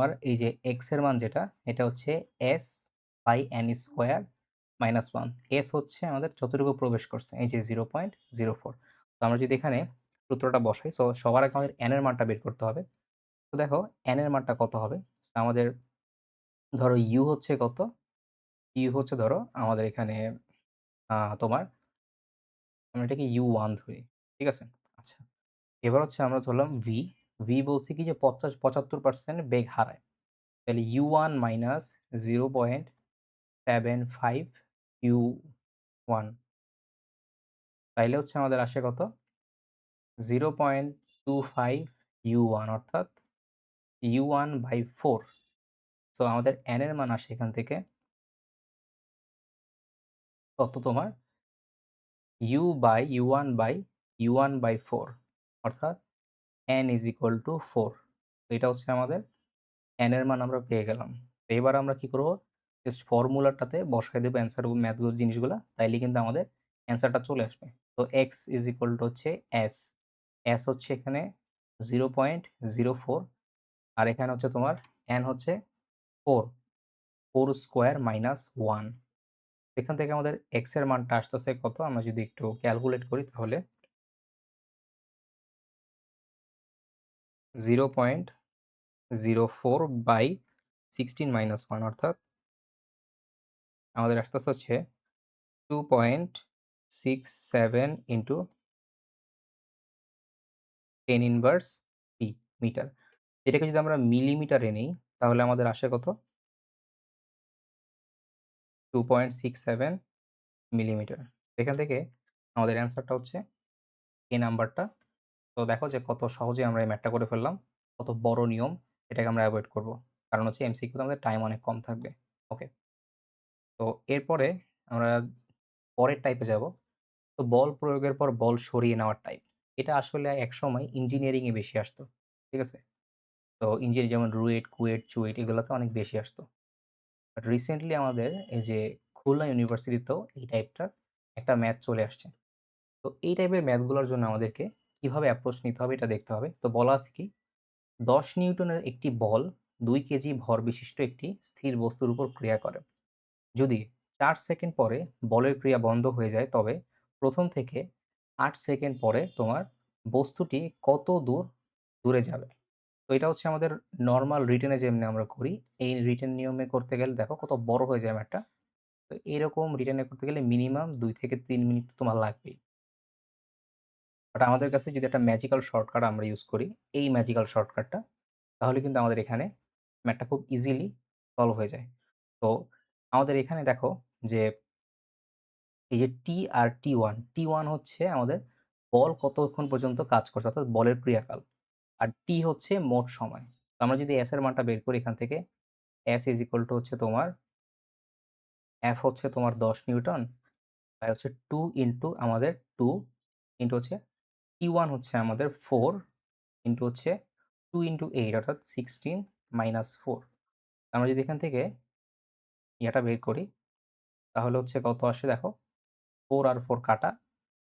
আমার এই যে x এর মান যেটা, এটা হচ্ছে s by n square minus 1। s হচ্ছে আমাদের যতটুকু প্রবেশ করছে, এই যে 0.04। তো আমরা যদি এখানে সূত্রটা বসাই, সো সবার আগে আমাদের n এর মানটা বের করতে হবে। তো দেখো n এর মানটা কত হবে? সো আমাদের ধরো u হচ্ছে কত? u হচ্ছে ধরো আমাদের এখানে তোমার আমরা এটাকে u1 ধরি। ঠিক আছে? আচ্ছা। এবার হচ্ছে আমরা ধরলাম v। v বলছি কি যে 75% বেগ হারায়। তাহলে u1 মাইনাস 0.75 u1, তাইলে হচ্ছে আমাদের আসে কত? 0.25 u1, অর্থাৎ u1/4। সো আমাদের n এর মান আসে এখান থেকে কত তোমার? u/u1/4, অর্থাৎ n is equal to 4। তো এটা হচ্ছে আমাদের n এর মান আমরা পেয়ে গেলাম। তো এবার আমরা কি করব? জাস্ট ফর্মুলাটাতে বসায় দেব অ্যান্সার ম্যাথগুলো জিনিসগুলা। তাইলে কিন্তু আমাদের অ্যান্সারটা চলে আসবে। তো x is equal to হচ্ছে s। s হচ্ছে এখানে 0.04, আর এখানে হচ্ছে তোমার n হচ্ছে 4, 4 স্কয়ার মাইনাস 1। এখান থেকে আমাদের x এর মানটা আসতেছে কত? আমরা যদি একটু ক্যালকুলেট করি তাহলে 0.04/16 - 1, অর্থাৎ আমাদের আসতেছে হচ্ছে 2.67 ইন্টু 10 ইনভার্স পি মিটার। এটাকে যদি আমরা মিলিমিটারে নেই তাহলে আমাদের আসে কত? 2.67 মিলিমিটার। এখান থেকে আমাদের অ্যান্সারটা হচ্ছে এই নাম্বারটা। তো দেখো যে কত সহজে আমরা এই ম্যাথটা করে ফেললাম। কত বড় নিয়ম, এটাকে আমরা এভয়েড করব। কারণ হচ্ছে এমসিকিউতে আমাদের টাইম অনেক কম থাকবে। ওকে। তো এরপরে আমরা পরের টাইপে যাব। তো বল প্রয়োগের পর বল সরিয়ে নেওয়ার টাইপ। এটা আসলে একসময় ইঞ্জিনিয়ারিং এ বেশি আসতো। ঠিক আছে? তো ইঞ্জিনিয়ারিং যেমন রুয়েট, কুয়েট, চুয়েট এগুলাতে অনেক বেশি আসতো। বাট রিসেন্টলি আমাদের এই যে খুলনা ইউনিভার্সিটিতেও এই টাইপটার একটা ম্যাথ চলে আসছে। তো এই টাইপের ম্যাথগুলোর জন্য আমাদেরকে কিভাবে অ্যাপ্রোচ নিতে হবে এটা দেখতে হবে। তো বলা আছে কি, ১০ নিউটনের একটি বল ২ কেজি ভর বিশিষ্ট একটি স্থির বস্তুর উপর ক্রিয়া করে। যদি ৪ সেকেন্ড পরে বলের ক্রিয়া বন্ধ হয়ে যায়, তবে প্রথম থেকে ৮ সেকেন্ড পরে তোমার বস্তুটি কত দূরে যাবে? তো এটা হচ্ছে আমাদের নরমাল রিটেনে যেমনি আমরা করি, এই রিটেন নিয়মে করতে গেলে দেখো কত বড় হয়ে যায় ম্যাথটা। তো এরকম রিটেনে করতে গেলে মিনিমাম ২ থেকে ৩ মিনিট তো তোমার লাগবেই। বাট আমাদের কাছে যদি একটা ম্যাজিক্যাল শর্টকাট আমরা ইউজ করি, এই ম্যাজিক্যাল শর্টকাটটা, তাহলে কিন্তু আমাদের এখানে ম্যাথটা খুব ইজিলি সলভ হয়ে যায়। তো আমাদের এখানে দেখো যে এই যে টি আর টি1 হচ্ছে আমাদের বল কতক্ষণ পর্যন্ত কাজ করছে, অর্থাৎ বলের ক্রিয়াকাল। আর টি হচ্ছে মোট সময়। তো আমরা যদি এস এর মানটা বের করি এখান থেকে, এস ইজ ইকুয়াল টু হচ্ছে তোমার এফ হচ্ছে তোমার ১০ নিউটন, তাই হচ্ছে 2 ইনটু আমাদের 2 ইনটু হচ্ছে টি1 হচ্ছে আমাদের 4 ইনটু হচ্ছে 2 ইনটু 8, অর্থাৎ 16 মাইনাস 4। আমরা যদি এখান থেকে ইয়াটা বের করি তাহলে হচ্ছে কত আসে দেখো, 4 আর 4 কাটা,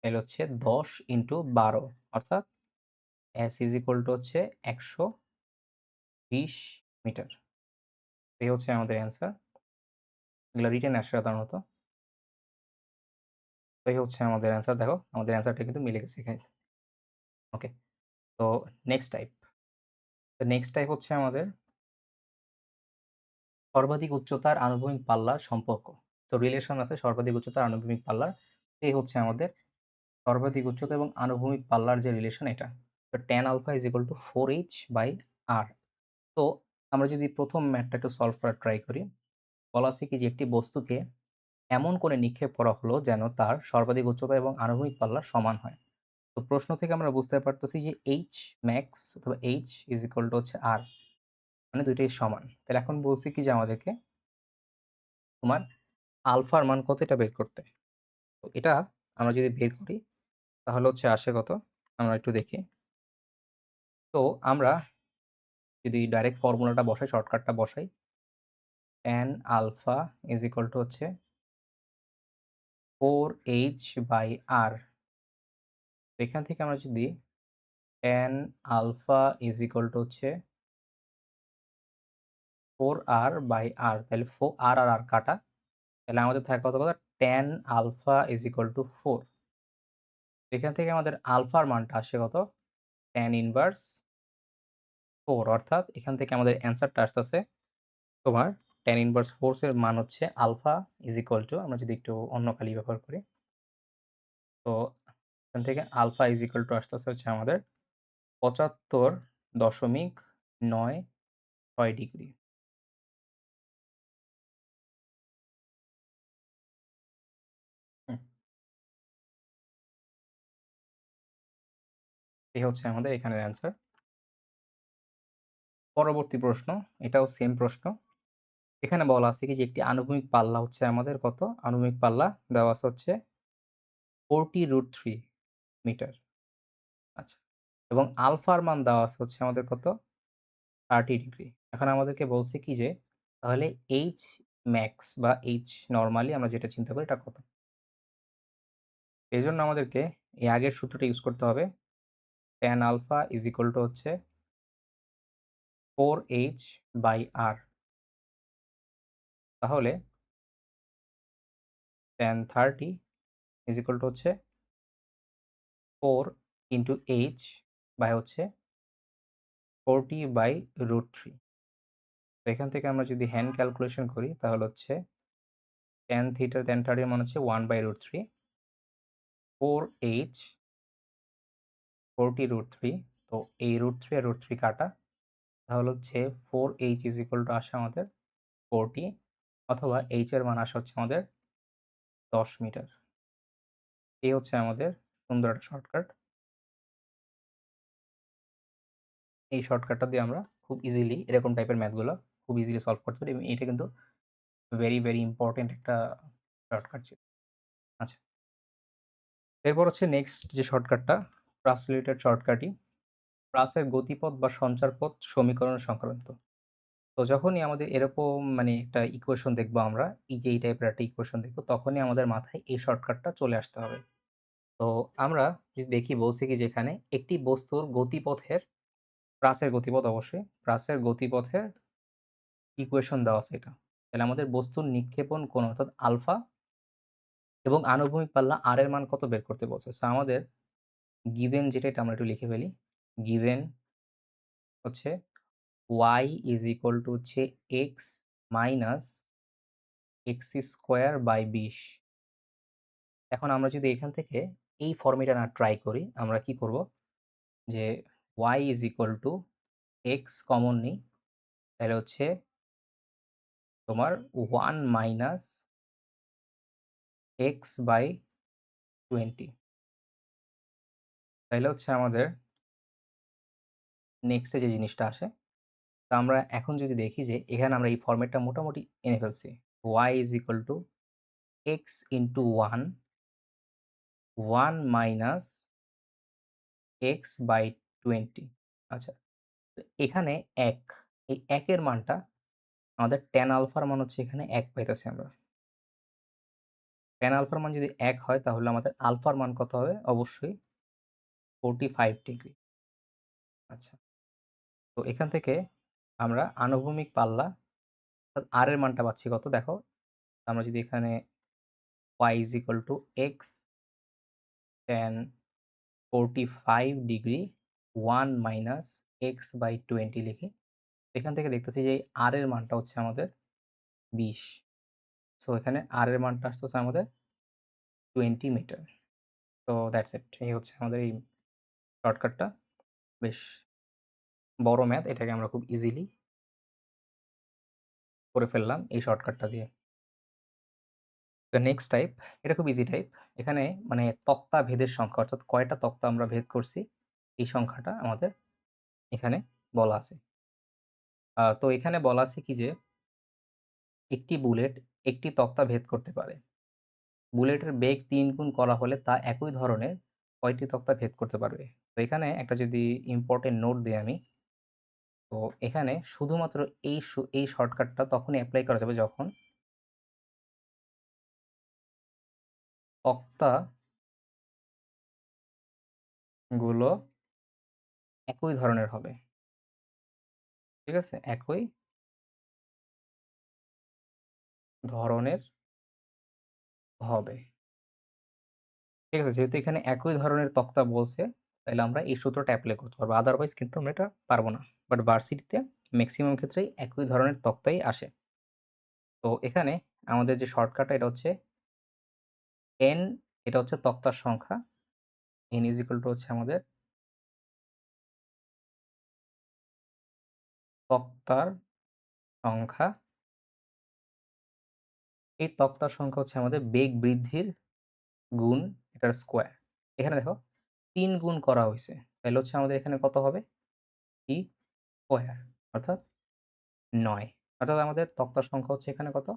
তাহলে হচ্ছে ১০ ইনটু ১২, অর্থাৎ এস ইজ ইকুয়াল টু হচ্ছে ১২০ মিটার। এই হচ্ছে আমাদের অ্যান্সার। এগুলা রিটেন আসে সাধারণত। তো এই হচ্ছে আমাদের অ্যান্সার। দেখো আমাদের অ্যান্সারটা কিন্তু মিলে গেছে এখানে। ওকে। তো নেক্সট টাইপ। তো নেক্সট টাইপ হচ্ছে আমাদের সর্বাধিক উচ্চতার আনুভূমিক পাল্লার সম্পর্ক। তো রিলেশন আছে সর্বাধিক উচ্চতার আনুভূমিক পাল্লার। এই হচ্ছে আমাদের সর্বাধিক উচ্চতা এবং আনুভূমিক পাল্লার যে রিলেশন এটা। তো tan alpha is equal to 4h/r। তো আমরা যদি ১ম ম্যাথটা একটু সলভ করার ট্রাই করি। বলা আছে কি যে একটি বস্তুকে এমন করে নিক্ষেপ করা হলো যেন তার সর্বাধিক উচ্চতা এবং আনুভূমিক পাল্লা সমান হয়। তো প্রশ্ন থেকে আমরা বুঝতে পারতেছি যে h max অথবা h ইজ ইকুয়াল টু হচ্ছে r, মানে দুইটাই সমান। তাহলে এখন বলছি কি যে আমাদেরকে তোমার আলফার মান কত এটা বের করতে। তো এটা আমরা যদি বের করি তাহলে হচ্ছে আসে কত? আমরা একটু দেখি। তো আমরা যদি ডাইরেক্ট ফর্মুলাটা বসাই, শর্টকাটটা বসাই, tan alpha is equal to হচ্ছে 4h/r। এখান থেকে আমরা যদি, tan alpha is equal to হচ্ছে 4r/r, তাহলে আর আর আর কাটা, তাহলে আমাদের থাকে কত কথা, tan alpha is equal to 4। এখান থেকে আমাদের আলফার মানটা আসে কত, tan ইনভার্স 4, অর্থাৎ এখান থেকে আমাদের অ্যান্সারটা আসতেছে তোমার tan ইনভার্স 4 এর মান হচ্ছে আলফা ইজ ইকুয়াল টু, আমরা যদি একটু অন্য কালি ব্যবহার করি, তো এখান থেকে আলফা ইজ ইকুয়াল টু আসতেছে হচ্ছে আমাদের 75.96 ডিগ্রি। হুম, এই হচ্ছে আমাদের এখানের অ্যান্সার। পরবর্তী প্রশ্ন, এটাও সেম প্রশ্ন। এখানে বলা আছে কি যে একটি আনুভূমিক পাল্লা হচ্ছে আমাদের কত, আনুভূমিক পাল্লা দেওয়া আছে হচ্ছে 40√3 মিটার। আচ্ছা, এবং আলফার মান দেওয়া আছে হচ্ছে আমাদের কত, 30 ডিগ্রি। এখন আমাদেরকে বলছে কি যে তাহলে এইচ ম্যাক্স বা এইচ নরমালি আমরা যেটা চিন্তা করি এটা কত। এজন্য আমাদেরকে এই আগের সূত্রটা ইউজ করতে হবে। tan alpha is equal to হচ্ছে 4h/r। তাহলে tan 30 ইজ ইকুয়াল টু হচ্ছে 4 ইনটু h বাই হচ্ছে 40/√3। তো এখান থেকে আমরা যদি হ্যান্ড ক্যালকুলেশন করি তাহলে হচ্ছে tan থিটা tan 30 এর মান হচ্ছে 1/√3, 4h 40√3। তো এই √3 আর √3 কাটা, তাহলে হচ্ছে 4h ইজ ইকুয়াল টু আসে আমাদের 40, অথবা h এর মান আসে হচ্ছে আমাদের 10 মিটার। এই হচ্ছে আমাদের সুন্দর একটা শর্টকাট। এই শর্টকাটটা দিয়ে আমরা খুব ইজিলি এরকম টাইপের ম্যাথগুলো খুব ইজিলি সলভ করতে পারি, এবং এটা কিন্তু ভেরি ইম্পোর্টেন্ট একটা শর্টকাট ছিল। আচ্ছা, এরপর হচ্ছে নেক্সট যে শর্টকাটটা, প্রাস রিলেটেড শর্টকাটই। প্রাসের গতিপথ বা সঞ্চারপথ সমীকরণ সংক্রান্ত। তো যখনই আমাদের এরকম মানে একটা ইকুয়েশন দেখবো আমরা, এই যে এই টাইপের একটা ইকুয়েশন দেখবো, তখনই আমাদের মাথায় এই শর্টকাটটা চলে আসতে হবে। তো আমরা যদি দেখি বলছে কি যে এখানে একটি বস্তুর গতিপথের, প্রাসের গতিপথ অবশ্যই, প্রাসের গতিপথের ইকুয়েশন দেওয়া আছে এটা। তাহলে আমাদের বস্তুর নিক্ষেপণ কোণ অর্থাৎ আলফা এবং আনুভূমিক পাল্লা আর এর মান কত বের করতে বলছে। সো আমাদের গিভেন যেটা, এটা আমরা একটু লিখে ফেলি। গিভেন হচ্ছে y ইজ ইকুয়াল টু হচ্ছে x minus x square by 20। এখন আমরা যদি এখান থেকে এই ফর্মুলাটা না ট্রাই করি, আমরা কি করব যে y is equal to x common নিই, তাহলে হচ্ছে তোমার 1 মাইনাস x বাই 20। তাইলে হচ্ছে আমাদের নেক্সটে যে জিনিসটা আসে, তা আমরা এখন যদি দেখি যে এখানে আমরা এই ফরম্যাটটা মোটামুটি এনে ফেলছি। y is equal to x into 1, 1 minus x by 20। আচ্ছা, তো এখানে 1, এই 1 এর মানটা আমাদের tan আলফার মান হচ্ছে এখানে 1 পাইতেছি আমরা। tan আলফার মান যদি 1 হয় তাহলে আমাদের আলফার মান কত হবে? অবশ্যই 45 ডিগ্রি। আচ্ছা, তো এখান থেকে আমরা আনুভূমিক পাল্লা অর্থাৎ r এর মানটা পাচ্ছি কত দেখো। আমরা যদি এখানে y is equal to x tan 45 degree 1 minus x by 20 লিখি। এখান থেকে দেখতেছি যে r এর মানটা হচ্ছে আমাদের 20। সো এখানে r এর মানটা আসতেছে আমাদের 20 মিটার। তো দ্যাটস ইট। এই হচ্ছে আমাদের এই শর্টকাটটা। বেশ বড় ম্যাথ, এটাকে আমরা খুব ইজিলি করে ফেললাম এই শর্টকাটটা দিয়ে। তো নেক্সট টাইপ, এটা খুব ইজি টাইপ। এখানে মানে তক্তা ভেদের সংখ্যা অর্থাৎ কয়টা তক্তা আমরা ভেদ করছি, এই সংখ্যাটা আমাদের এখানে বলা আছে। তো এখানে বলা আছে কি যে একটি বুলেট একটি তক্তা ভেদ করতে পারে। বুলেটের বেগ ৩ গুণ করা হলে তা একই ধরনের কয়টি তক্তা ভেদ করতে পারবে? তো এখানে একটা যদি ইম্পোর্টেন্ট নোট দেই আমি, তো এখানে শুধুমাত্র এই শর্টকাটটা তখনই এপ্লাই করা যাবে যখন তক্তাগুলো একই ধরনের হবে। ঠিক আছে? একই ধরনের হবে। ঠিক আছে? যেহেতু এখানে একই ধরনের তক্তা বলছে, তাইলে আমরা এই সূত্রটা এপ্লাই করতে পারবো। আদারওয়াইজ কিন্তু আমরা এটা পারব না। বাট ভার্সিটিতে মেক্সিমাম ক্ষেত্রেই একই ধরনের তক্তাই আসে। তো এখানে আমাদের যে শর্টকাট এটা হচ্ছে n, এটা হচ্ছে তক্তার সংখ্যা। n হচ্ছে আমাদের তক্তার সংখ্যা। এই তক্তার সংখ্যা হচ্ছে আমাদের বেগ বৃদ্ধির গুণ এটার স্কোয়ার। এখানে দেখো ৩ গুণ করা হইছে। তাইলে হচ্ছে আমাদের এখানে কত হবে? t স্কোয়ার অর্থাৎ ৯। অর্থাৎ আমাদের তক্তার সংখ্যা হচ্ছে এখানে কত?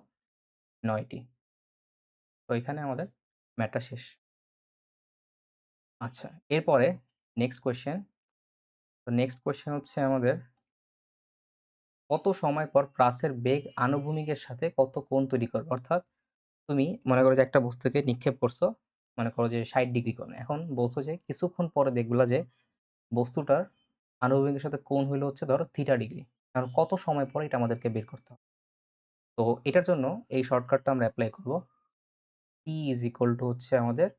৯ টি। তো এখানে আমাদের ম্যাথটা শেষ। আচ্ছা, এরপরে নেক্সট কোয়েশ্চেন। তো নেক্সট কোয়েশ্চেন হচ্ছে আমাদের কত সময় পর প্রাসের বেগ আনুভূমিকের সাথে কত কোণ তৈরি করবে? অর্থাৎ তুমি মনে করো যে একটা বস্তুকে নিক্ষেপ করছো, মনে করো যে ৬০ ডিগ্রি কোণে। এখন বলছো যে কিছুক্ষণ পরে দেখলা যে বস্তুটার আনুভূমিকের সাথে কোণ হইলো হচ্ছে ধরো থিটা ডিগ্রি। এখন কত সময় পরে এটা আমাদেরকে বের করতে হবে। তো এটার জন্য এই শর্টকাটটা আমরা এপ্লাই করব। T হচ্ছে আমাদের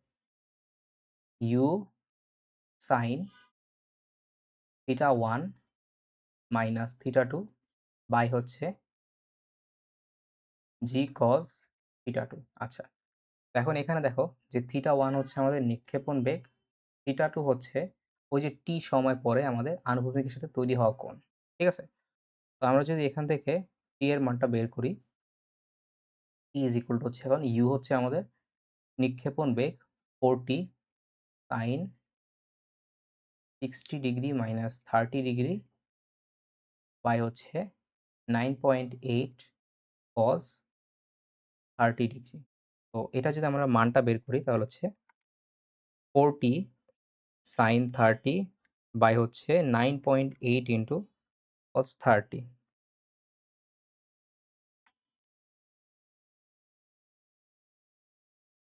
u sin theta 1 minus theta 2 by হচ্ছে g cos থিটা 2। আচ্ছা, তো এখন এখানে দেখো যে থিটা 1 হচ্ছে আমাদের নিক্ষেপণ বেগ, থিটা 2 হচ্ছে ওই যে t সময় পরে আমাদের আনুভূমিকের সাথে তৈরি হওয়া কোণ। ঠিক আছে? তো আমরা যদি এখান থেকে t এর মানটা বের করি, t হচ্ছে এখন u হচ্ছে আমাদের নিক্ষেপণ বেগ 4t sin 60 degree minus 30 degree by হচ্ছে 9.8 cos 30 ডিগ্রি। তো এটা যদি আমরা মানটা বের করি তাহলে হচ্ছে 4t sin 30 বাই হচ্ছে 9.8 ইন্টু cos 30।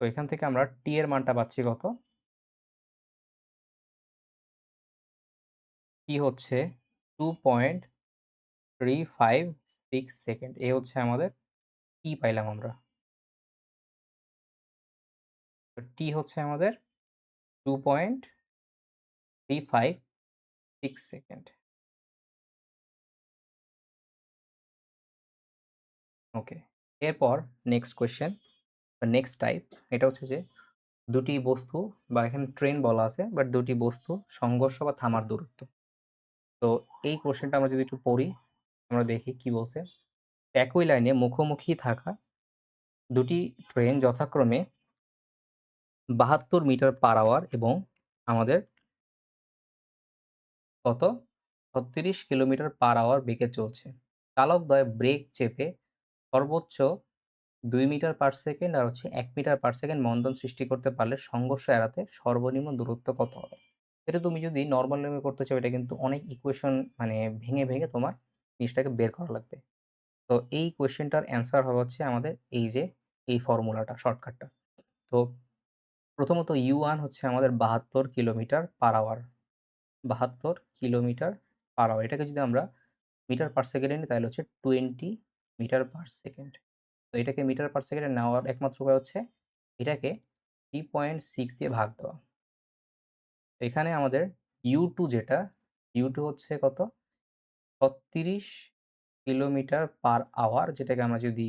তো এখান থেকে আমরা t এর মানটা পাচ্ছি কত? t হচ্ছে 2.356 সেকেন্ড। এ হচ্ছে আমাদের t পাইলাম আমরা। তো t হচ্ছে আমাদের 2.356 সেকেন্ড। ওকে। এরপর নেক্সট কোয়েশ্চেন বা নেক্সট টাইপ, এটা হচ্ছে যে দুটি বস্তু বা এখানে ট্রেন বলা আছে, বাট দুটি বস্তু সংঘর্ষ বা থামার দূরত্ব। তো এই কোশ্চেনটা আমরা যদি একটু পড়ি, আমরা দেখি কি বলছে। একই লাইনে মুখোমুখি থাকা দুটি ট্রেন যথাক্রমে ৭২ মিটার পার আওয়ার এবং আমাদের কত ৩৬ কিলোমিটার পার আওয়ার বেগে চলছে। চালকদ্বয় ব্রেক চেপে সর্বোচ্চ ২ মিটার পার সেকেন্ড আর হচ্ছে ১ মিটার পার সেকেন্ড মন্দন সৃষ্টি করতে পারলে সংঘর্ষ এড়াতে সর্বনিম্ন দূরত্ব কত হবে? এটা তুমি যদি নরমাল নিয়মে করতে চাও, এটা কিন্তু অনেক ইকুয়েশন মানে ভেঙে তোমার জিনিসটাকে বের করা লাগবে। তো এই কোয়েশ্চেনটার অ্যান্সার হবে হচ্ছে আমাদের এই যে এই ফর্মুলাটা, শর্টকাটটা। তো প্রথমত U1 হচ্ছে আমাদের ৭২ kilometre per hour. ৭২ kilometre per hour. এটাকে যদি আমরা মিটার পার সেকেন্ডে নিই তাহলে হচ্ছে 20 মিটার পার সেকেন্ড। তো এটাকে মিটার পার সেকেন্ডে নেওয়ার একমাত্র উপায় হচ্ছে এটাকে 3.6 দিয়ে ভাগ দেওয়া। এখানে আমাদের U2 যেটা, U2 হচ্ছে কত? ৩৬ কিলোমিটার পার আওয়ার, যেটাকে আমরা যদি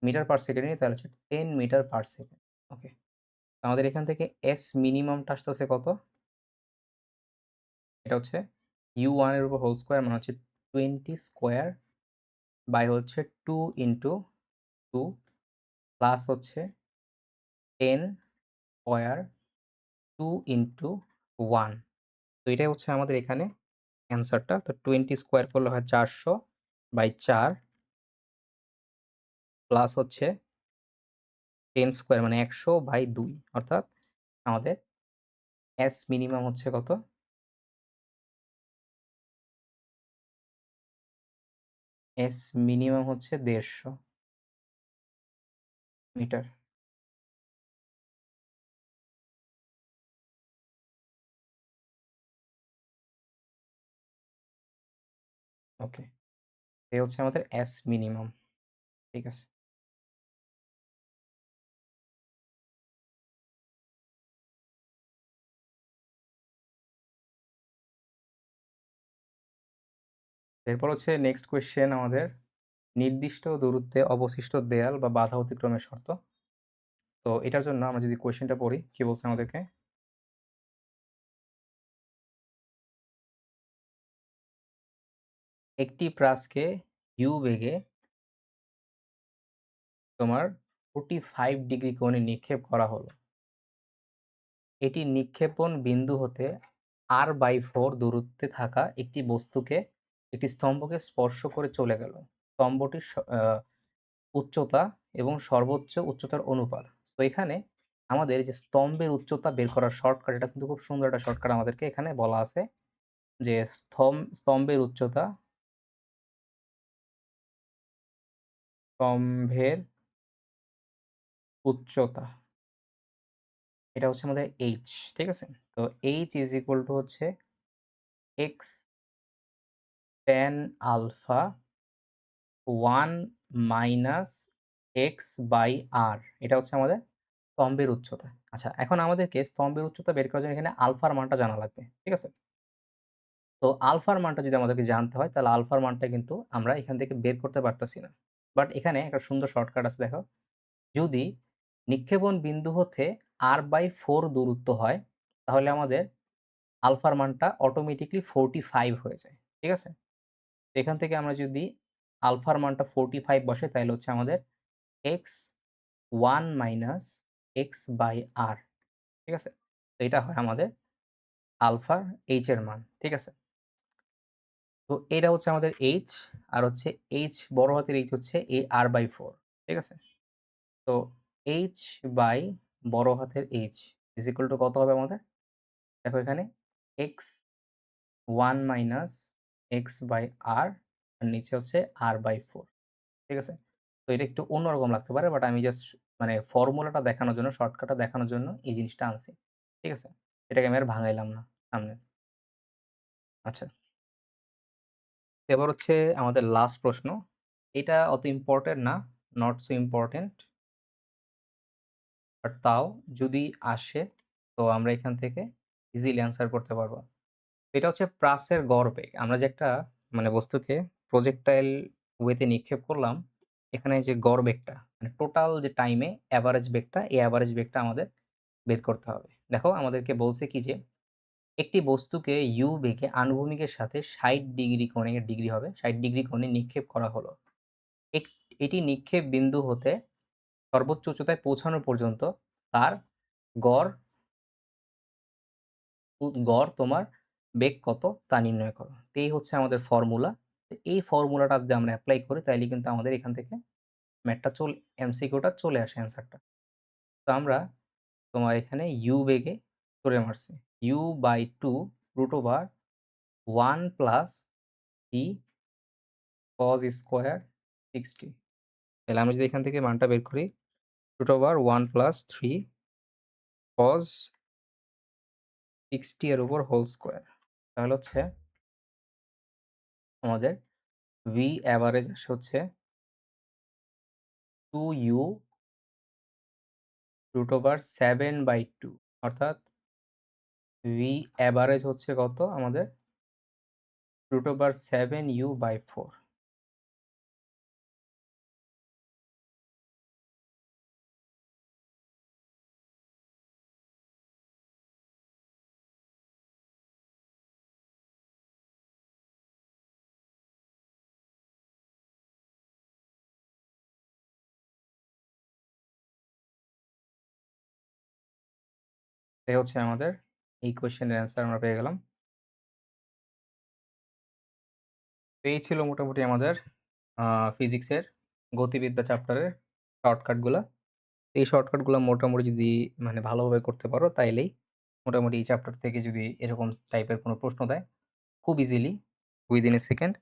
মিটার পার সেকেন্ডে নিই তাহলে হচ্ছে 10 মিটার পার সেকেন্ড। ওকে। আমাদের এখান থেকে S মিনিমামটা আসতেছে কত? এটা হচ্ছে U1 এর উপর হোল স্কয়ার মানে হচ্ছে 20 স্কয়ার বাই হচ্ছে 2 ইনটু 2 প্লাস হচ্ছে 10 স্কয়ার 2 ইনটু 1। তো এটাই হচ্ছে আমাদের এখানে অ্যান্সারটা। তো 20 স্কয়ার করলে হয় 400 বাই 4 প্লাস হচ্ছে 10 স্কয়ার মানে 100 বাই 2, অর্থাৎ আমাদের S মিনিমাম হচ্ছে কত? S মিনিমাম হচ্ছে 150 মিটার। ওকে। এই হচ্ছে আমাদের S মিনিমাম। ঠিক আছে? এরপর হচ্ছে নেক্সট কোয়েশ্চেন আমাদের নির্দিষ্ট দূরত্বে অবশিষ্ট দেয়াল বা বাধা অতিক্রমের শর্ত। তো এটার জন্য আমরা যদি কোয়েশ্চেনটা পড়ি, কি বলছে আমাদেরকে? একটি প্রাসকে u বেগে তোমার 45 ডিগ্রি কোণে নিক্ষেপ করা হলো। এটি নিক্ষেপণ বিন্দু হতে r/4 দূরত্বে থাকা একটি বস্তুকে একটি স্তম্ভকে স্পর্শ করে চলে গেল। স্তম্ভটির উচ্চতা এবং সর্বোচ্চ উচ্চতার অনুপাত। তো এখানে আমাদের যে স্তম্ভের উচ্চতা বের করার শর্টকাট, এটা কিন্তু খুব সুন্দর একটা শর্টকাট আমাদেরকে এখানে বলা আছে যে স্তম্ভের উচ্চতা স্তম্ভের উচ্চতা এটা হচ্ছে আমাদের h, ঠিক আছে? তো h ইজ ইকুয়াল টু হচ্ছে x tan alpha 1 minus x/r, এটা হচ্ছে আমাদের স্তম্ভের উচ্চতা। আচ্ছা, এখন আমাদেরকে স্তম্ভের উচ্চতা বের করার জন্য এখানে আলফার মানটা জানা লাগবে। ঠিক আছে? তো আলফার মানটা যদি আমাদেরকে জানতে হয় তাহলে আলফার মানটা কিন্তু আমরা এখান থেকে বের করতে পারতেছি না। বাট এখানে একটা সুন্দর শর্টকাট আছে, দেখো। যদি নিক্ষেপণ বিন্দু হতে r/4 দূরত্ব হয় তাহলে আমাদের আলফার মানটা অটোমেটিক্যালি 45 হয়ে যায়। ঠিক আছে? তো এখান থেকে আমরা যদি আলফার মানটা 45 বসাই তাহলে হচ্ছে আমাদের x 1 মাইনাস x/r, ঠিক আছে? তো এটা হয় আমাদের আলফার h এর মান। ঠিক আছে? তো এটা হচ্ছে আমাদের h, আর হচ্ছে h বড় হাতের h হচ্ছে এই r/4, ঠিক আছে? তো h বাই বড় হাতের h ইজ ইকুয়াল টু কত হবে আমাদের? দেখো এখানে x 1 মাইনাস x/r আর নিচে হচ্ছে r/4, ঠিক আছে? তো এটা একটু অন্যরকম লাগতে পারে, বাট আমি জাস্ট মানে ফর্মুলাটা দেখানোর জন্য, শর্টকাটটা দেখানোর জন্য এই জিনিসটা আনছি। ঠিক আছে? এটাকে আমি আর ভাঙাইলাম না সামনে। আচ্ছা। এবার হচ্ছে আমাদের লাস্ট প্রশ্ন। এটা অত ইম্পোর্টেন্ট না, নট সো ইম্পোর্টেন্ট, বাট তাও যদি আসে তো আমরা এখান থেকে ইজিলি অ্যান্সার করতে পারবো। এটা হচ্ছে প্রাসের গড় বেগ। আমরা যে একটা মানে বস্তুকে প্রজেক্টাইল ওয়েতে নিক্ষেপ করলাম, এখানে যে গড় বেগটা মানে টোটাল যে টাইমে এভারেজ বেগটা, এই এভারেজ বেগটা আমাদের বের করতে হবে। দেখো আমাদেরকে বলছে কি যে একটি বস্তুকে u বেগে আনুভূমিকের সাথে 60 ডিগ্রি কোণে, ডিগ্রি হবে 60 ডিগ্রি কোণে নিক্ষেপ করা হলো। এটি নিক্ষেপ বিন্দু হতে সর্বোচ্চ উচ্চতায় পৌঁছানো পর্যন্ত তার গড় গড় তোমার বেগ কত তা নির্ণয় করো। তো এই হচ্ছে আমাদের ফর্মুলা। তো এই ফর্মুলাটা যদি আমরা এপ্লাই করি তাইলে কিন্তু আমাদের এখান থেকে ম্যাথটা এমসিকিউটা চলে আসে অ্যান্সারটা। তো আমরা তোমার এখানে u বেগে করে মারছি। u/2 root over 1 plus e cos square 60। তাহলে আমি যদি এখান থেকে মানটা বের করি রুট ওভার 1 প্লাস 3 cos 60 এর উপর হোল স্কয়ার, তাহলে হচ্ছে আমাদের v এভারেজ আসে হচ্ছে 2u রুট ওভার 7/2, অর্থাৎ v এভারেজ হচ্ছে কত আমাদের রুট ওভার 7u/4। এই হচ্ছে আমাদের এই কোয়েশ্চেনের অ্যান্সার আমরা পেয়ে গেলাম। তো এই ছিল মোটামুটি আমাদের ফিজিক্সের গতিবিদ্যা চ্যাপ্টারের শর্টকাটগুলা। এই শর্টকাটগুলো মোটামুটি যদি মানে ভালোভাবে করতে পারো তাইলেই মোটামুটি এই চ্যাপ্টার থেকে যদি এরকম টাইপের কোনো প্রশ্ন দেয় খুব easily within a second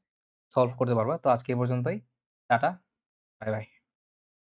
solve করতে পারবা। তো আজকে এই পর্যন্তই। Tata, bye bye.